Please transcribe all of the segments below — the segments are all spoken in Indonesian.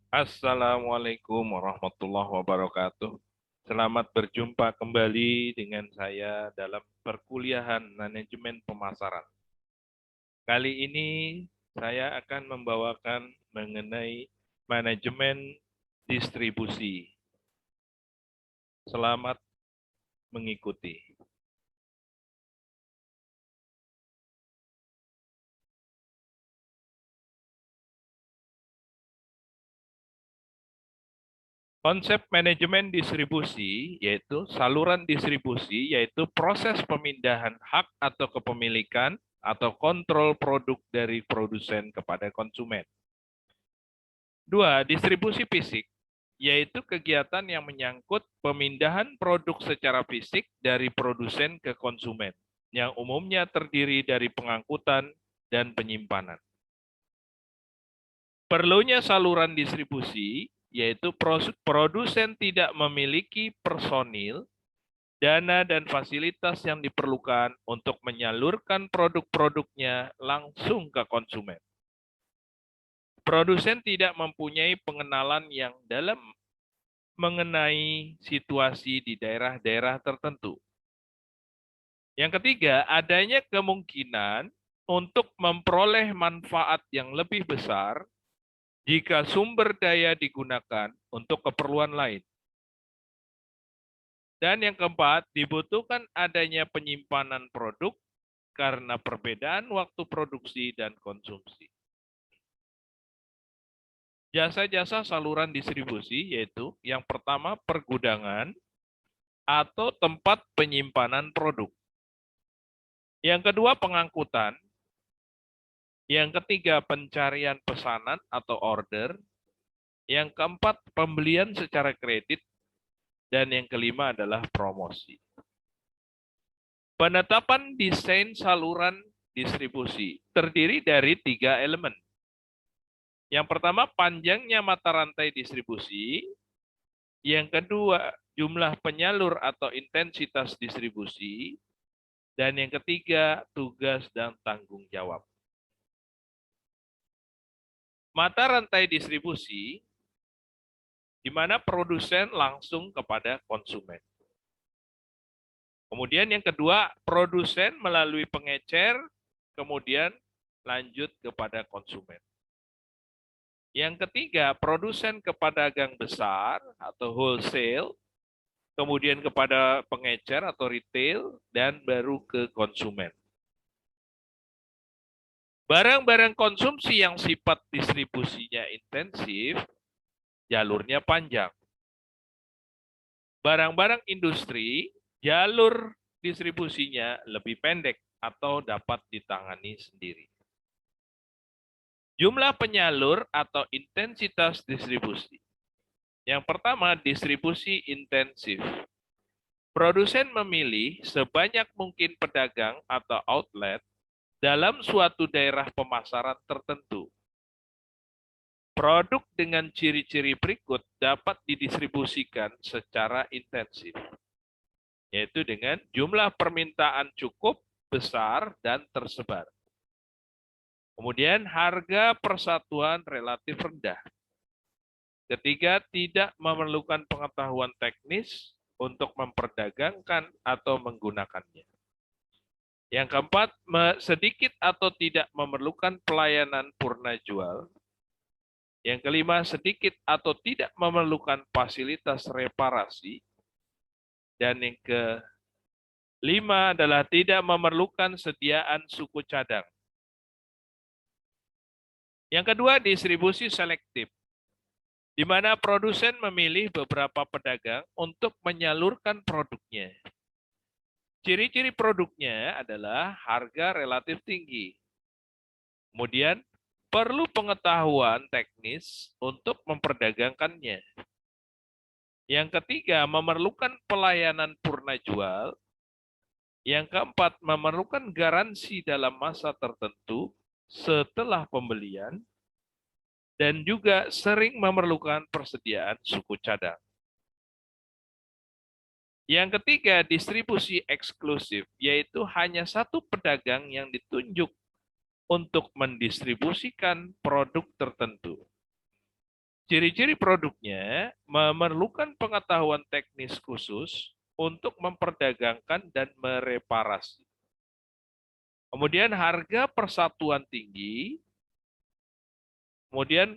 Assalamualaikum warahmatullahi wabarakatuh. Selamat berjumpa kembali dengan saya dalam perkuliahan manajemen pemasaran. Kali ini saya akan membawakan mengenai manajemen distribusi. Selamat mengikuti. Konsep manajemen distribusi yaitu saluran distribusi, yaitu proses pemindahan hak atau kepemilikan atau kontrol produk dari produsen kepada konsumen. Dua, distribusi fisik, yaitu kegiatan yang menyangkut pemindahan produk secara fisik dari produsen ke konsumen, yang umumnya terdiri dari pengangkutan dan penyimpanan. Perlunya saluran distribusi, yaitu produsen tidak memiliki personil, dana, dan fasilitas yang diperlukan untuk menyalurkan produk-produknya langsung ke konsumen. Produsen tidak mempunyai pengenalan yang dalam mengenai situasi di daerah-daerah tertentu. Yang ketiga, adanya kemungkinan untuk memperoleh manfaat yang lebih besar jika sumber daya digunakan untuk keperluan lain. Dan yang keempat, dibutuhkan adanya penyimpanan produk karena perbedaan waktu produksi dan konsumsi. Jasa-jasa saluran distribusi yaitu yang pertama pergudangan atau tempat penyimpanan produk. Yang kedua pengangkutan. Yang ketiga pencarian pesanan atau order. Yang keempat pembelian secara kredit. Dan yang kelima adalah promosi. Penetapan desain saluran distribusi terdiri dari 3 elemen. Yang pertama, panjangnya mata rantai distribusi. Yang kedua, jumlah penyalur atau intensitas distribusi. Dan yang ketiga, tugas dan tanggung jawab. Mata rantai distribusi, di mana produsen langsung kepada konsumen. Kemudian yang kedua, produsen melalui pengecer, kemudian lanjut kepada konsumen. Yang ketiga, produsen ke pedagang besar atau wholesale, kemudian kepada pengecer atau retail, dan baru ke konsumen. Barang-barang konsumsi yang sifat distribusinya intensif, jalurnya panjang. Barang-barang industri, jalur distribusinya lebih pendek atau dapat ditangani sendiri. Jumlah penyalur atau intensitas distribusi. Yang pertama, distribusi intensif. Produsen memilih sebanyak mungkin pedagang atau outlet dalam suatu daerah pemasaran tertentu. Produk dengan ciri-ciri berikut dapat didistribusikan secara intensif, yaitu dengan jumlah permintaan cukup, besar, dan tersebar. Kemudian harga persatuan relatif rendah. Ketiga, tidak memerlukan pengetahuan teknis untuk memperdagangkan atau menggunakannya. Yang keempat, sedikit atau tidak memerlukan pelayanan purna jual. Yang kelima, sedikit atau tidak memerlukan fasilitas reparasi. Dan yang kelima adalah tidak memerlukan sediaan suku cadang. Yang kedua, distribusi selektif, di mana produsen memilih beberapa pedagang untuk menyalurkan produknya. Ciri-ciri produknya adalah harga relatif tinggi. Kemudian, perlu pengetahuan teknis untuk memperdagangkannya. Yang ketiga, memerlukan pelayanan purna jual. Yang keempat, memerlukan garansi dalam masa tertentu setelah pembelian. Dan juga sering memerlukan persediaan suku cadang. Yang ketiga, distribusi eksklusif, yaitu hanya satu pedagang yang ditunjuk untuk mendistribusikan produk tertentu. Ciri-ciri produknya memerlukan pengetahuan teknis khusus untuk memperdagangkan dan mereparasi. Kemudian harga persatuan tinggi, kemudian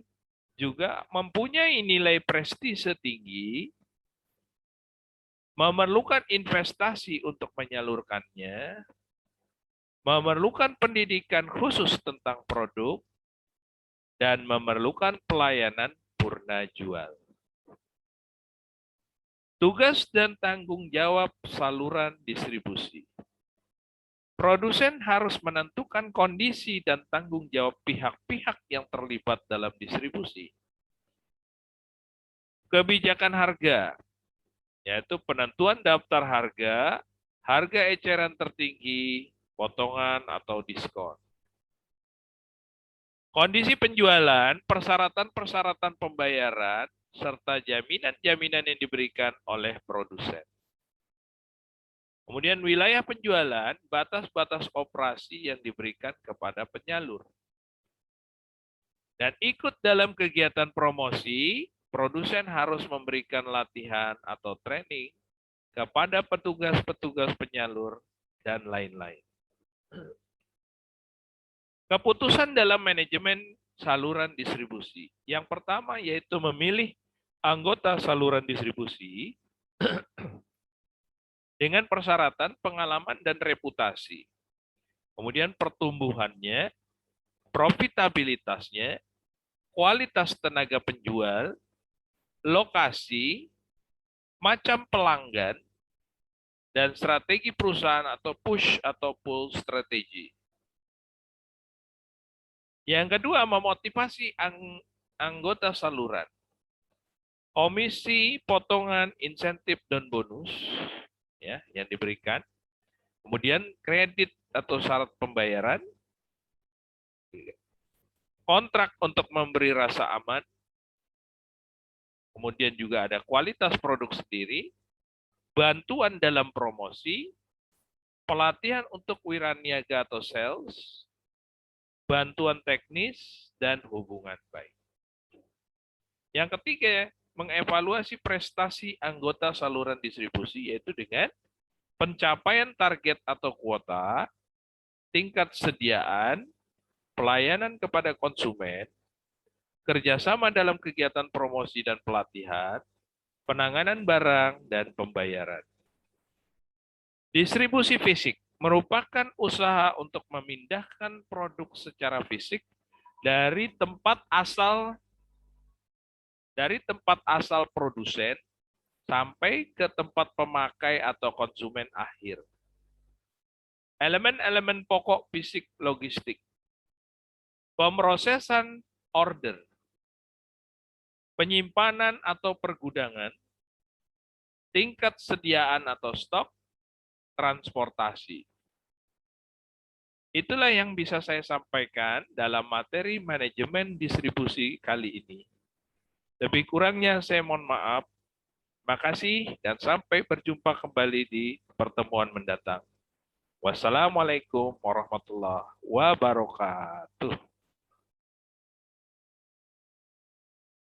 juga mempunyai nilai prestise tinggi, memerlukan investasi untuk menyalurkannya, memerlukan pendidikan khusus tentang produk, dan memerlukan pelayanan purna jual. Tugas dan tanggung jawab saluran distribusi. Produsen harus menentukan kondisi dan tanggung jawab pihak-pihak yang terlibat dalam distribusi. Kebijakan harga, yaitu penentuan daftar harga, harga eceran tertinggi, potongan atau diskon. Kondisi penjualan, persyaratan-persyaratan pembayaran, serta jaminan-jaminan yang diberikan oleh produsen. Kemudian wilayah penjualan, batas-batas operasi yang diberikan kepada penyalur. Dan ikut dalam kegiatan promosi, produsen harus memberikan latihan atau training kepada petugas-petugas penyalur dan lain-lain. Keputusan dalam manajemen saluran distribusi. Yang pertama yaitu memilih anggota saluran distribusi dengan persyaratan pengalaman dan reputasi. Kemudian pertumbuhannya, profitabilitasnya, kualitas tenaga penjual, lokasi, macam pelanggan, dan strategi perusahaan atau push atau pull strategi. Yang kedua, memotivasi anggota saluran. Komisi, potongan, insentif, dan bonus ya yang diberikan. Kemudian kredit atau syarat pembayaran. Kontrak untuk memberi rasa aman. Kemudian juga ada kualitas produk sendiri, bantuan dalam promosi, pelatihan untuk wiraniaga atau sales, bantuan teknis, dan hubungan baik. Yang ketiga, mengevaluasi prestasi anggota saluran distribusi, yaitu dengan pencapaian target atau kuota, tingkat sediaan, pelayanan kepada konsumen, kerjasama dalam kegiatan promosi dan pelatihan, penanganan barang, dan pembayaran. Distribusi fisik merupakan usaha untuk memindahkan produk secara fisik dari tempat asal produsen sampai ke tempat pemakai atau konsumen akhir. Elemen-elemen pokok fisik logistik. Pemrosesan order. Penyimpanan atau pergudangan. Tingkat sediaan atau stok. Transportasi. Itulah yang bisa saya sampaikan dalam materi manajemen distribusi kali ini. Lebih kurangnya saya mohon maaf. Makasih dan sampai berjumpa kembali di pertemuan mendatang. Wassalamualaikum warahmatullahi wabarakatuh.